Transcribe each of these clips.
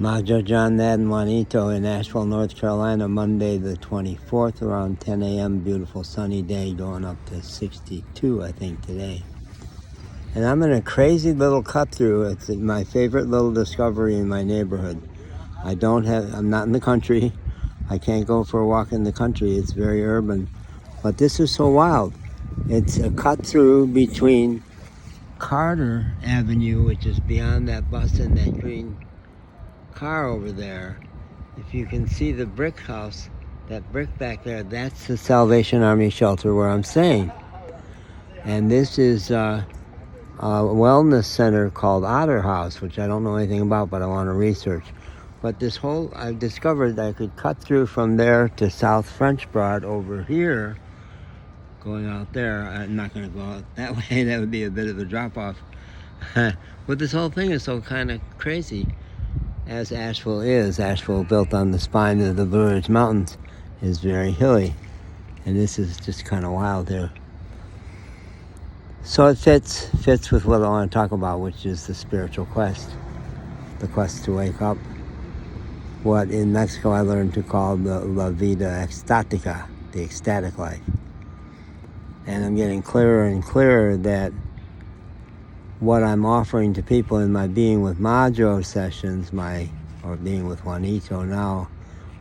Majo John, Ned, and Juanito in Asheville, North Carolina, Monday the 24th, around 10 a.m. Beautiful sunny day, going up to 62, I think, today. And I'm in a crazy little cut-through. It's my favorite little discovery in my neighborhood. I'm not in the country. I can't go for a walk in the country. It's very urban. But this is so wild. It's a cut-through between Carter Avenue, which is beyond that bus and that green car over there. If you can see the brick house, that brick back there, that's the Salvation Army shelter where I'm staying. And this is a wellness center called Otter House, which I don't know anything about, but I want to research. But I've discovered that I could cut through from there to South French Broad over here, going out there. I'm not going to go out that way. That would be a bit of a drop-off. But this whole thing is so kind of crazy, as Asheville is. Asheville, built on the spine of the Blue Ridge Mountains, is very hilly. And this is just kind of wild here. So it fits with what I want to talk about, which is the spiritual quest. The quest to wake up. What in Mexico I learned to call the La Vida Extática, the ecstatic life. And I'm getting clearer and clearer that what I'm offering to people in my Being with Majo sessions, or Being with Juanito now,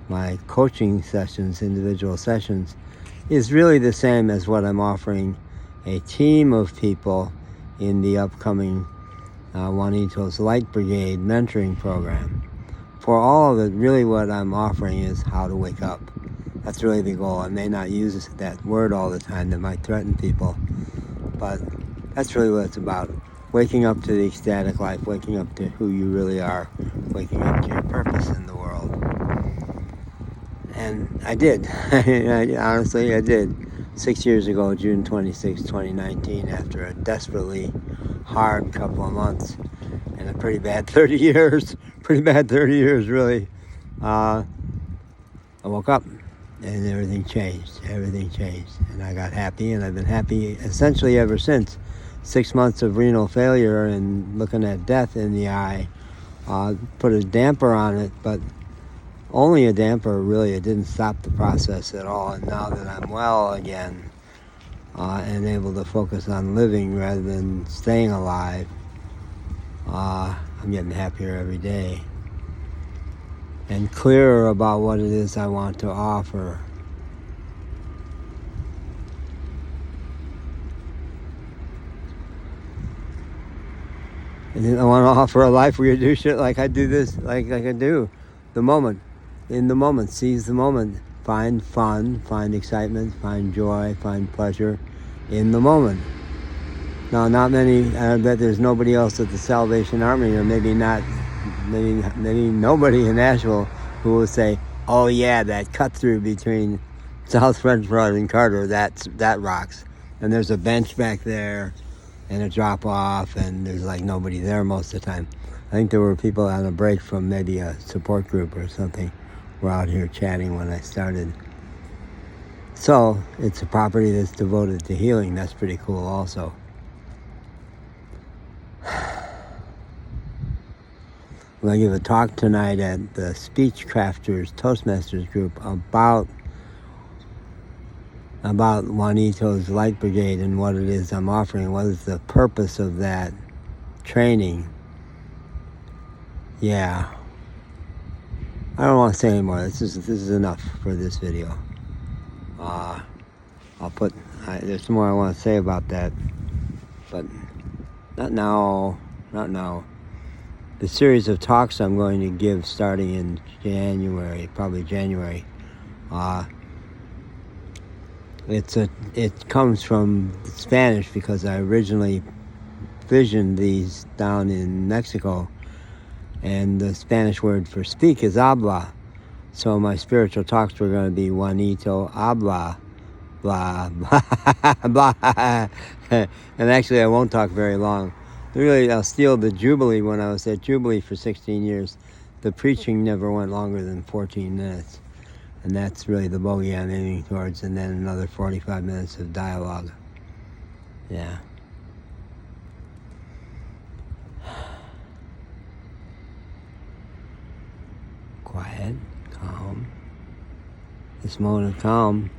my coaching sessions, individual sessions, is really the same as what I'm offering a team of people in the upcoming Juanito's Light Brigade mentoring program. For all of it, really what I'm offering is how to wake up. That's really the goal. I may not use that word all the time. That might threaten people. But that's really what it's about. Waking up to the ecstatic life. Waking up to who you really are. Waking up to your purpose in the world. And I did. Honestly, I did. 6 years ago, June 26, 2019, after a desperately hard couple of months and a pretty bad 30 years. Pretty bad 30 years, really. I woke up and everything changed. Everything changed. And I got happy, and I've been happy essentially ever since. 6 months of renal failure and looking at death in the eye put a damper on it, but only a damper, really. It didn't stop the process at all. And now that I'm well again and able to focus on living rather than staying alive, I'm getting happier every day and clearer about what it is I want to offer. And I want to offer a life where you do shit like I do this, like I do. The moment. In the moment. Seize the moment. Find fun, find excitement, find joy, find pleasure in the moment. Now, not many, I bet there's nobody else at the Salvation Army, or maybe nobody in Asheville who will say, oh yeah, that cut through between South French Broad and Carter, that rocks. And there's a bench back there and a drop off, and there's like nobody there most of the time. I think there were people on a break from maybe a support group or something. We're out here chatting when I started. So it's a property that's devoted to healing. That's pretty cool also. I'm going to give a talk tonight at the Speech Crafters Toastmasters group about Juanito's Light Brigade and what it is I'm offering. What is the purpose of that training? Yeah. I don't want to say anymore. This is enough for this video. There's more I want to say about that, but not now. The series of talks I'm going to give starting in January, probably January, it comes from Spanish because I originally visioned these down in Mexico, and the Spanish word for speak is habla. So my spiritual talks were going to be Juanito habla, blah, blah, blah. And actually I won't talk very long. Really, I'll steal the Jubilee. When I was at Jubilee for 16 years, the preaching never went longer than 14 minutes. And that's really the bogey I'm aiming towards. And then another 45 minutes of dialogue. Yeah. quiet, calm. This moment of calm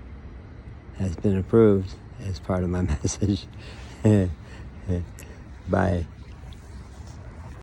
has been approved as part of my message. Bye.